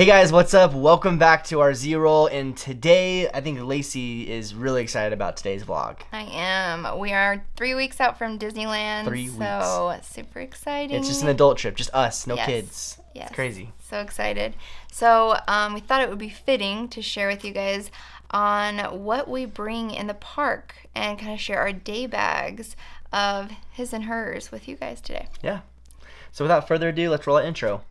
Hey guys, what's up? Welcome back to our Z-Roll, and today I think Lacey is really excited about today's vlog. I am. We are 3 weeks out from Disneyland. 3 weeks. So super exciting. It's just an adult trip, just us, no Yes. kids. Yes. It's crazy. So excited. So we thought it would be fitting to share with you guys on what we bring in the park and kind of share our day bags of his and hers with you guys today. Yeah. So without further ado, let's roll our intro.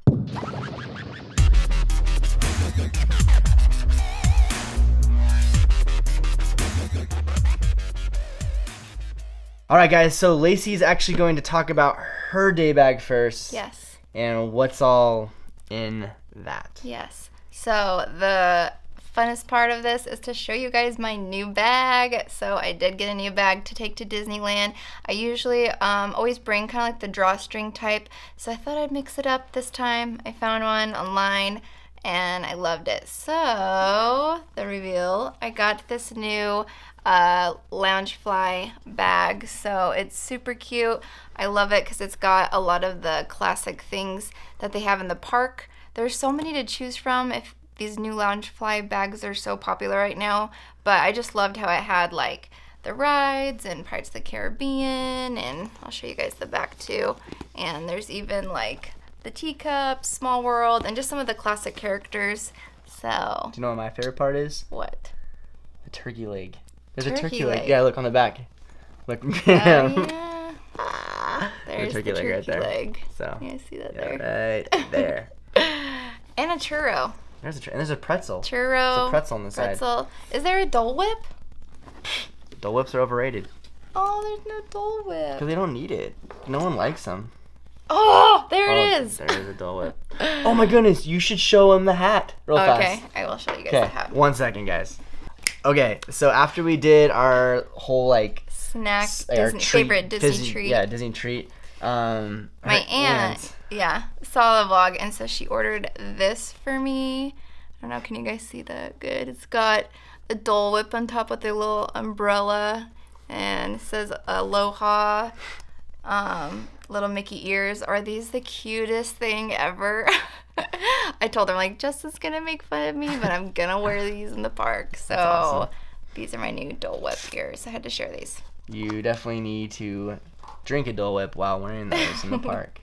Alright guys, so Lacey's actually going to talk about her day bag first. Yes. And what's all in that. Yes. So the funnest part of this is to show you guys my new bag. So I did get a new bag to take to Disneyland. I usually always bring kind of like the drawstring type, so I thought I'd mix it up this time. I found one online and I loved it. So the reveal, I got this new Loungefly bag. So it's super cute. I love it because it's got a lot of the classic things that they have in the park. There's so many to choose from if these new Loungefly bags are so popular right now, but I just loved how it had like the rides and Pirates of the Caribbean, and I'll show you guys the back too. And there's even like the teacups, Small World, and just some of the classic characters. So Do you know what my favorite part is? what? The turkey leg. There's a Turkey turkey leg. leg. Yeah, look on the back. Look. Oh, yeah. There's turkey the leg turkey right there. leg. So You guys see that yeah, there? right there. And a churro. And there's a pretzel. Churro. There's a pretzel on the side. Pretzel. Is there a Dole Whip? Dole Whips are overrated Oh, there's no Dole Whip. because they don't need it. No one likes them. Oh, there it is. There is a Dole Whip. Oh my goodness, you should show him the hat real fast. Okay, I will show you guys the Okay, hat. 1 second, guys. Okay, so after we did our whole like Snack, our favorite Disney treat. Yeah, Disney treat. My aunt, saw the vlog, and so she ordered this for me. I don't know, can you guys see that good? It's got a Dole Whip on top with a little umbrella, and it says Aloha. Little Mickey ears. Are these the cutest thing ever? I told her, like, Justin's gonna make fun of me, but I'm gonna wear these in the park. So awesome. These are my new Dole Whip ears. I had to share these. You definitely need to drink a Dole Whip while wearing those in the park.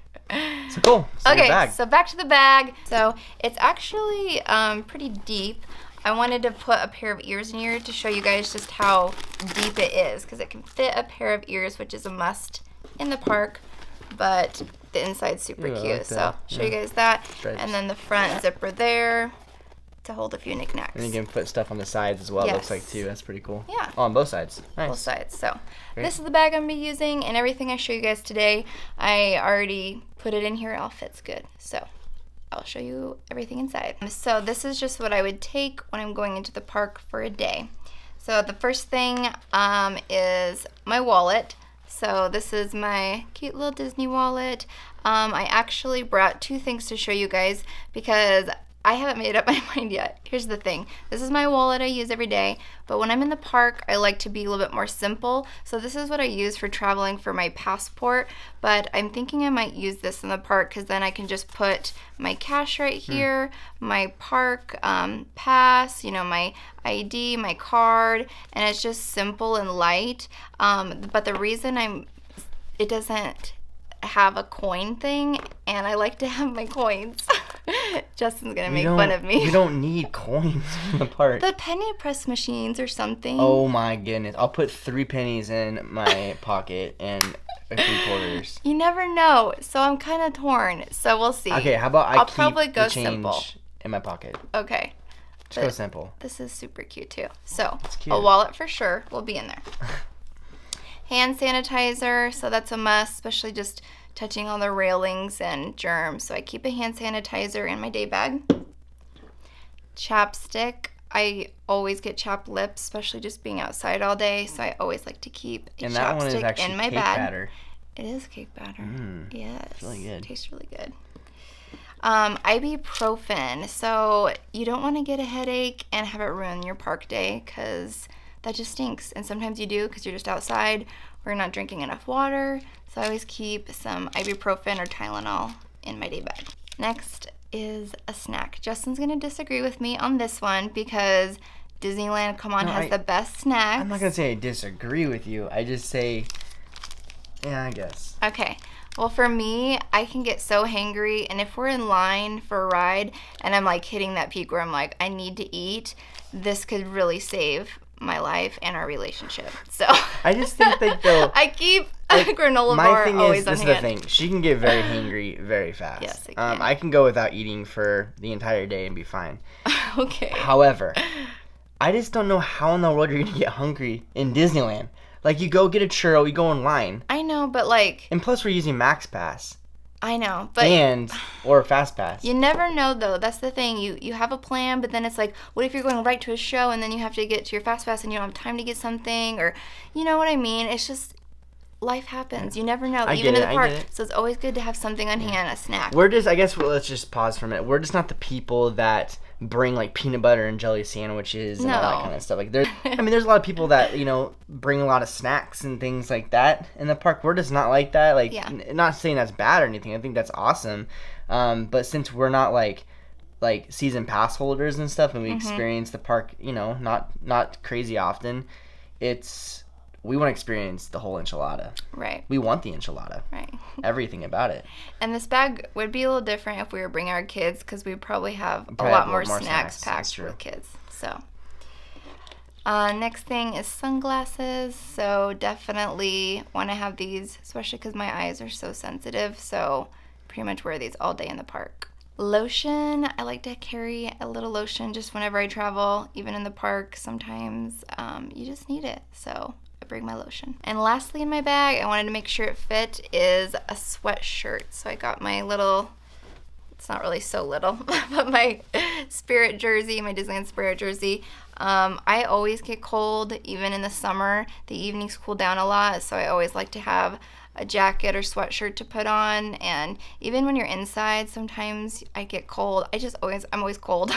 So cool. So your Okay, bag. so back to the bag. So it's actually pretty deep. I wanted to put a pair of ears in here to show you guys just how deep it is, because it can fit a pair of ears, which is a must in the park, but the inside's super Ooh, I cute. like So that. show you guys that. Stripes. And then the front zipper there to hold a few knickknacks. And you can put stuff on the sides as well, it looks Yes. like, too. That's pretty cool. Yeah. Oh, on both sides. Nice. Both sides. So Great. this is the bag I'm going to be using, and everything I show you guys today, I already put it in here. It all fits good. So I'll show you everything inside. So this is just what I would take when I'm going into the park for a day. So the first thing is my wallet. So this is my cute little Disney wallet. I actually brought two things to show you guys because I haven't made up my mind yet. Here's the thing. This is my wallet I use every day, but when I'm in the park, I like to be a little bit more simple. So this is what I use for traveling for my passport, but I'm thinking I might use this in the park because then I can just put my cash right here, my park pass, you know, my ID, my card, and it's just simple and light. But the reason it doesn't have a coin thing, and I like to have my coins. Justin's gonna make fun of me. You don't need coins in the park. The penny press machines or something. Oh my goodness. I'll put 3 pennies in my pocket and a few quarters. You never know, so I'm kind of torn. So we'll see. Okay, how about I'll keep probably go the change simple. in my pocket? Okay. Just go simple. This is super cute too. So cute. a wallet for sure will be in there. Hand sanitizer, so that's a must, especially just touching all the railings and germs. So I keep a hand sanitizer in my day bag. Chapstick. I always get chapped lips, especially just being outside all day. So I always like to keep a And that one is chapstick actually in my cake bag. batter. It is cake batter. Yes. It's really good. Tastes really good. Ibuprofen. So you don't want to get a headache and have it ruin your park day because that just stinks. And sometimes you do because you're just outside or you're not drinking enough water. So I always keep some ibuprofen or Tylenol in my day bag. Next is a snack. Justin's going to disagree with me on this one because Disneyland, come on, has the best snacks. I'm not going to say I disagree with you. I just say, yeah, I guess. Okay. Well, for me, I can get so hangry, and if we're in line for a ride and I'm like hitting that peak where I'm like, I need to eat, this could really save my life and our relationship. So I just think that though, I keep a granola bar always on hand. This is the thing. She can get very hangry very fast. Yes, I can. I can go without eating for the entire day and be fine. Okay. However, I just don't know how in the world you're gonna get hungry in Disneyland. Like, you go get a churro, you go in line. I know, but like... And plus, we're using Max Pass. I know, but... Or Fast Pass. You never know, though. That's the thing. You have a plan, but then it's like, what if you're going right to a show and then you have to get to your Fast Pass and you don't have time to get something? Or, you know what I mean? It's just... Life happens. You never know, even in the park. So it's always good to have something on hand, a snack. Let's just pause for a minute. We're just not the people that bring like peanut butter and jelly sandwiches and all that kind of stuff. Like there's a lot of people that, bring a lot of snacks and things like that in the park. We're just not like that. Like, not saying that's bad or anything. I think that's awesome. But since we're not like season pass holders and stuff, and we experience the park, not crazy often, we want to experience the whole enchilada. Right. We want the enchilada. Right. Everything about it. And this bag would be a little different if we were bringing our kids because we probably have a lot more snacks packed with kids. So, next thing is sunglasses. So definitely want to have these, especially because my eyes are so sensitive. So pretty much wear these all day in the park. Lotion. I like to carry a little lotion just whenever I travel, even in the park. Sometimes you just need it. So I bring my lotion. And lastly in my bag, I wanted to make sure it fit, is a sweatshirt. So I got my little, it's not really so little, but my Spirit jersey, my Disneyland Spirit jersey. I always get cold, even in the summer. The evenings cool down a lot, so I always like to have a jacket or sweatshirt to put on. And even when you're inside, sometimes I get cold. I'm always cold.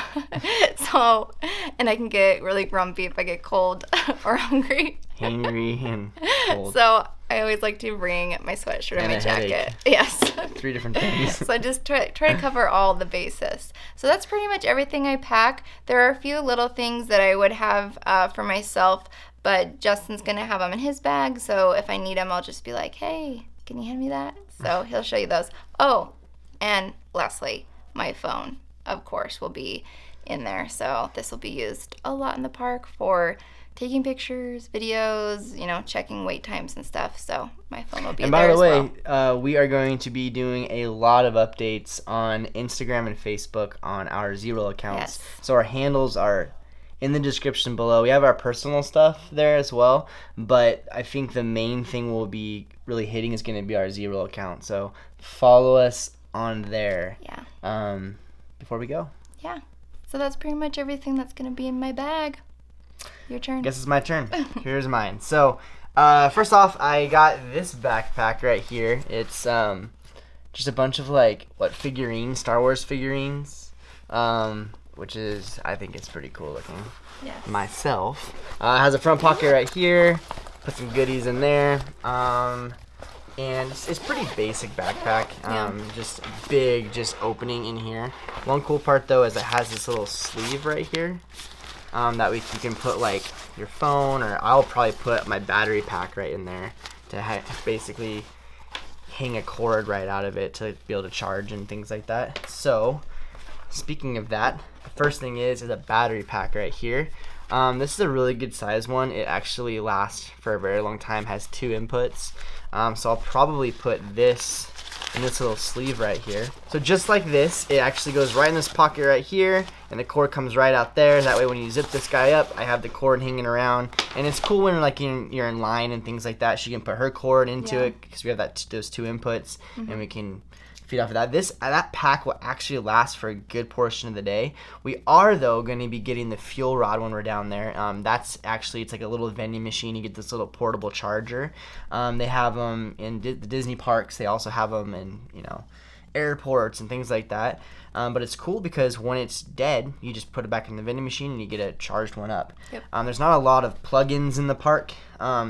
So, and I can get really grumpy if I get cold or hungry. Hangry and cold. So I always like to bring my sweatshirt and my jacket. Headache. Yes. 3 different things. So I just try to cover all the bases. So that's pretty much everything I pack. There are a few little things that I would have for myself, but Justin's going to have them in his bag. So if I need them, I'll just be like, hey, can you hand me that? So he'll show you those. Oh, and lastly, my phone, of course, will be in there. So this will be used a lot in the park for taking pictures, videos, checking wait times and stuff. So my phone will be there as well. And by the way, we are going to be doing a lot of updates on Instagram and Facebook on our Zero accounts. Yes. So our handles are in the description below. We have our personal stuff there as well, but I think the main thing we'll be really hitting is going to be our Zero account. So follow us on there. Yeah. Before we go. Yeah. So that's pretty much everything that's going to be in my bag. Your turn. Guess it's my turn. Here's mine. So, first off, I got this backpack right here. It's just a bunch of figurines, Star Wars figurines, which is, I think it's pretty cool looking. Yes. Myself. It has a front pocket right here. Put some goodies in there. And it's pretty basic backpack. Just big, just opening in here. One cool part though is it has this little sleeve right here. That you can put your phone, or I'll probably put my battery pack right in there to basically hang a cord right out of it to be able to charge and things like that. So, speaking of that, the first thing is a battery pack right here. This is a really good size one. It actually lasts for a very long time, has 2 inputs. So I'll probably put this in this little sleeve right here. So just like this, it actually goes right in this pocket right here, and the cord comes right out there. That way when you zip this guy up, I have the cord hanging around. And it's cool when you're in line and things like that. She can put her cord into it because we have those 2 inputs, and we can feed off of that. That pack will actually last for a good portion of the day. We are though going to be getting the fuel rod when we're down there. That's actually, it's like a little vending machine. You get this little portable charger. They have them in the Disney parks. They also have them in airports and things like that. But it's cool because when it's dead, you just put it back in the vending machine and you get a charged one up. Yep. There's not a lot of plugins in the park,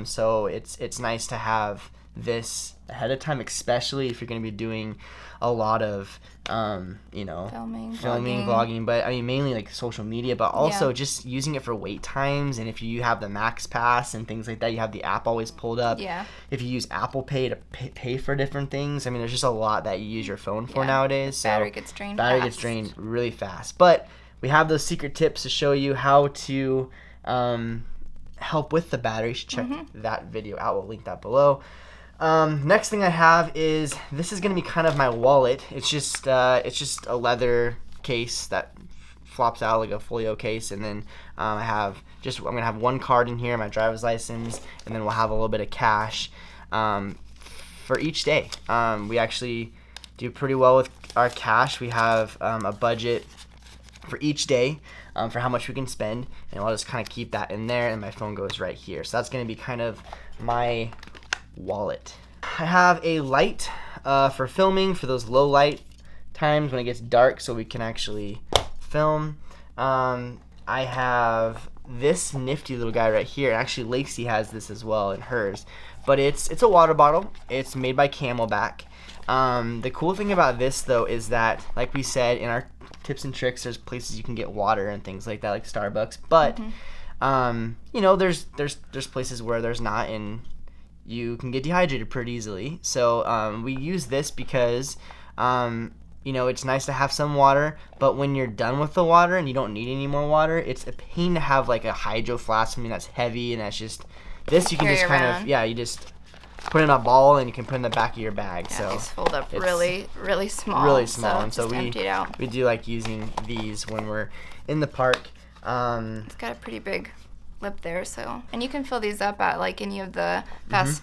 so it's nice to have this ahead of time, especially if you're going to be doing a lot of, filming, vlogging, but I mean mainly like social media, but also just using it for wait times. And if you have the Max Pass and things like that, you have the app always pulled up. Yeah. If you use Apple Pay to pay for different things, I mean there's just a lot that you use your phone for nowadays. So battery gets drained. Gets drained really fast. But we have those secret tips to show you how to help with the battery. You should check that video out. We'll link that below. Next thing I have is, this is going to be kind of my wallet. It's just a leather case that flops out like a folio case, and then I'm going to have one card in here, my driver's license, and then we'll have a little bit of cash for each day. We actually do pretty well with our cash. We have a budget for each day for how much we can spend, and I'll just kind of keep that in there, and my phone goes right here. So that's going to be kind of my wallet. I have a light for filming for those low light times when it gets dark, so we can actually film. I have this nifty little guy right here. Actually, Lacey has this as well in hers, but it's a water bottle. It's made by Camelback. The cool thing about this though is that, like we said in our tips and tricks, there's places you can get water and things like that, like Starbucks, but there's places where there's not, and you can get dehydrated pretty easily. So we use this because it's nice to have some water, but when you're done with the water and you don't need any more water, it's a pain to have like a hydro flask, something that's heavy, and that's just, this you can just kind of, you just put in a ball and you can put in the back of your bag. Yeah, so these fold up really, really small. Really small, so and so we do like using these when we're in the park. It's got a pretty big lip there, so, and you can fill these up at like any of the fast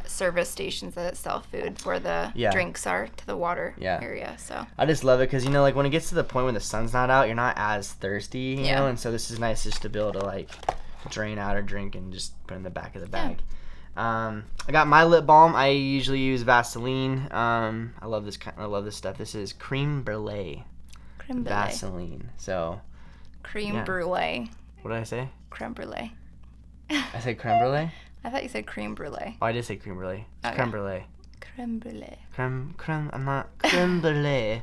service stations that sell food where the drinks are to the water area. So I just love it because like when it gets to the point when the sun's not out, you're not as thirsty, you know, and so this is nice just to be able to like drain out or drink and just put in the back of the bag. I got my lip balm. I usually use Vaseline. I love this stuff. This is creme brulee. Vaseline. So creme brulee. What did I say? Creme brulee. I said creme brulee? I thought you said creme brulee. Oh, I did say creme brulee. It's creme brulee. Creme brulee. I'm not creme brulee.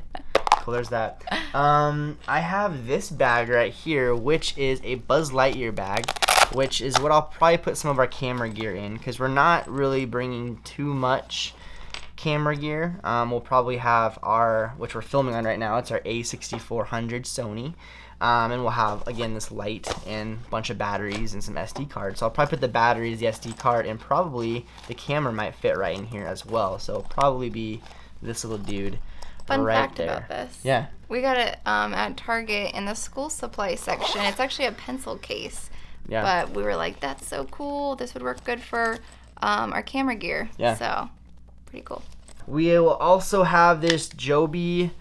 Cool, there's that. I have this bag right here, which is a Buzz Lightyear bag, which is what I'll probably put some of our camera gear in, because we're not really bringing too much camera gear. We'll probably have which we're filming on right now, it's our A6400 Sony. And we'll have, again, this light and a bunch of batteries and some SD cards. So I'll probably put the batteries, the SD card, and probably the camera might fit right in here as well. So it'll probably be this little dude Fun right fact there. about this. Yeah. We got it at Target in the school supply section. It's actually a pencil case. Yeah. But we were like, that's so cool. This would work good for our camera gear. Yeah. So, pretty cool. We will also have this Joby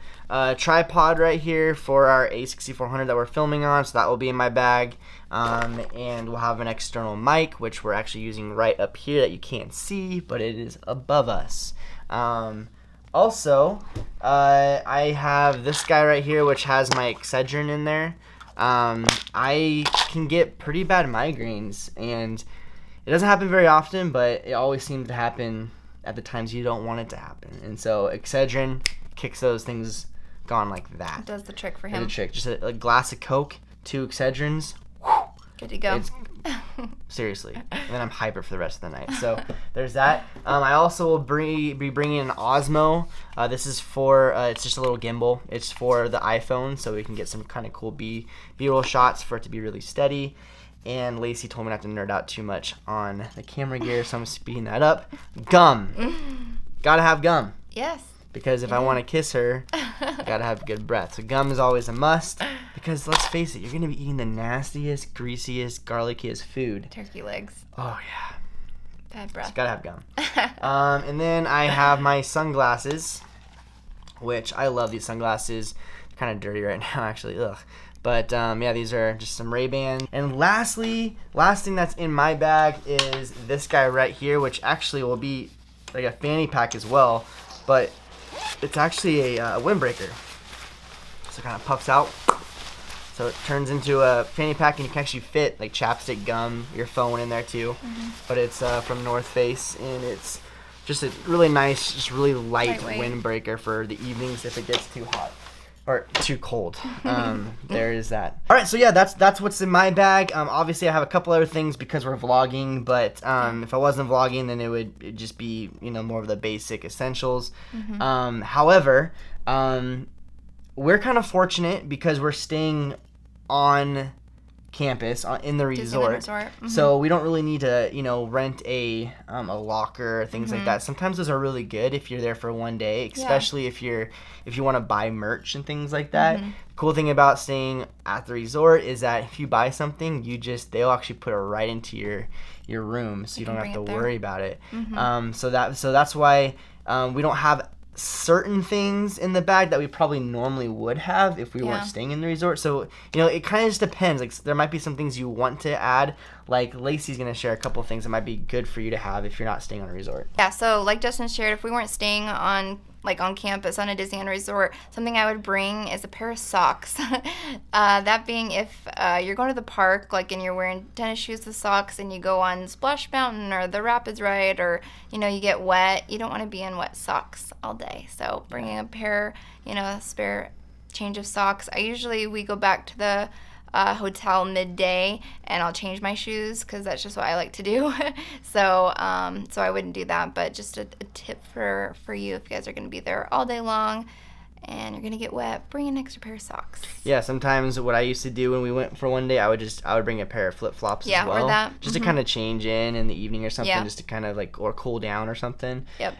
tripod right here for our A6400 that we're filming on, so that will be in my bag. And we'll have an external mic, which we're actually using right up here that you can't see, but it is above us. Also, I have this guy right here, which has my Excedrin in there. I can get pretty bad migraines, and it doesn't happen very often, but it always seems to happen at the times you don't want it to happen. And so Excedrin kicks those things gone like that. It does the trick for him. The trick. Just a glass of Coke, 2 Excedrins. Good to go. Seriously. And then I'm hyper for the rest of the night. So there's that. I also will be bringing an Osmo. This is for, it's just a little gimbal. It's for the iPhone, so we can get some kind of cool B-roll shots for it to be really steady. And Lacey told me not to nerd out too much on the camera gear, so I'm speeding that up. Gum. Gotta have gum. Yes. Because if I want to kiss her, I gotta have good breath. So gum is always a must. Because let's face it, you're gonna be eating the nastiest, greasiest, garlickiest food. Turkey legs. Oh yeah. Bad breath. So gotta have gum. And then I have my sunglasses, which I love these sunglasses. They're kind of dirty right now, actually. Ugh. But yeah, these are just some Ray-Ban. And last thing that's in my bag is this guy right here, which actually will be like a fanny pack as well, but it's actually a windbreaker. So it kind of puffs out. So it turns into a fanny pack, and you can actually fit like chapstick, gum, your phone in there too. Mm-hmm. But it's from North Face, and it's just a really nice, just really light Lightweight. windbreaker for the evenings if it gets too hot. Or too cold. There is that. All right, so yeah, that's what's in my bag. Obviously, I have a couple other things because we're vlogging, but if I wasn't vlogging, then it'd just be more of the basic essentials. However, we're kind of fortunate because we're staying on campus in the resort, so we don't really need to rent a locker or things like that. Sometimes those are really good if you're there for one day, especially if you want to buy merch and things like that. The cool thing about staying at the resort is that if you buy something, they'll actually put it right into your room, so you don't have to worry about it. So that's why we don't have certain things in the bag that we probably normally would have if we weren't staying in the resort. So it kind of just depends. Like, there might be some things you want to add. Like, Lacey's gonna share a couple things that might be good for you to have if you're not staying on a resort. Yeah, so like Justin shared, if we weren't staying on campus on a Disneyland resort, something I would bring is a pair of socks. That being, if you're going to the park, and you're wearing tennis shoes with socks, and you go on Splash Mountain or the Rapids ride, or you get wet, you don't want to be in wet socks all day. So bringing a pair, a spare change of socks. We go back to the hotel midday, and I'll change my shoes because that's just what I like to do. So I wouldn't do that, but just a tip for you, if you guys are going to be there all day long and you're going to get wet, bring an extra pair of socks. Yeah, sometimes what I used to do when we went for one day, I would bring a pair of flip-flops as well. Or that. Just to kind of change in the evening or something, just to kind of or cool down or something. Yep.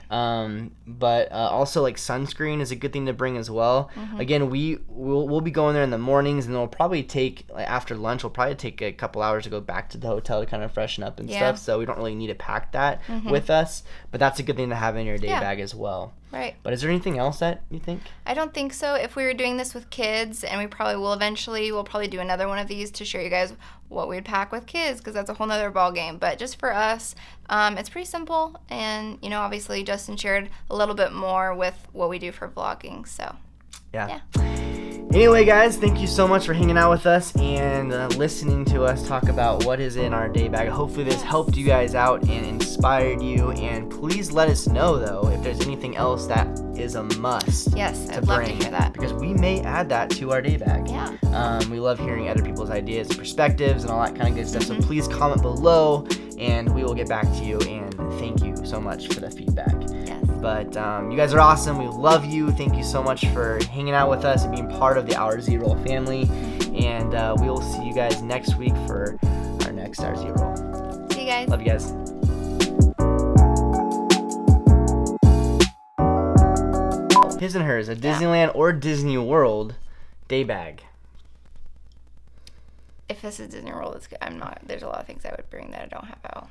But also sunscreen is a good thing to bring as well. Again, we'll be going there in the mornings, and then we'll probably take, after lunch, we'll probably take a couple hours to go back to the hotel to kind of freshen up and stuff, so we don't really need to pack that with us, but that's a good thing to have in your day bag as well. Right. But is there anything else that you think? I don't think so. If we were doing this with kids, and we probably will eventually, we'll probably do another one of these to show you guys what we'd pack with kids, because that's a whole nother ball game. But just for us, it's pretty simple, and obviously Justin shared a little bit more with what we do for vlogging. So yeah. Anyway, guys, thank you so much for hanging out with us and listening to us talk about what is in our day bag. Hopefully this helped you guys out and inspired you, and please let us know, though, if there's anything else that is a must. Yes, I'd love to hear that, because we may add that to our day bag. We love hearing other people's ideas and perspectives and all that kind of good stuff, so please comment below, and we will get back to you, and thank you so much for the feedback. But you guys are awesome. We love you. Thank you so much for hanging out with us and being part of the RZ Roll family. And we will see you guys next week for our next RZ Roll. See you guys. Love you guys. His and hers, a Disneyland or Disney World day bag. If this is Disney World, it's good. There's a lot of things I would bring that I don't have out.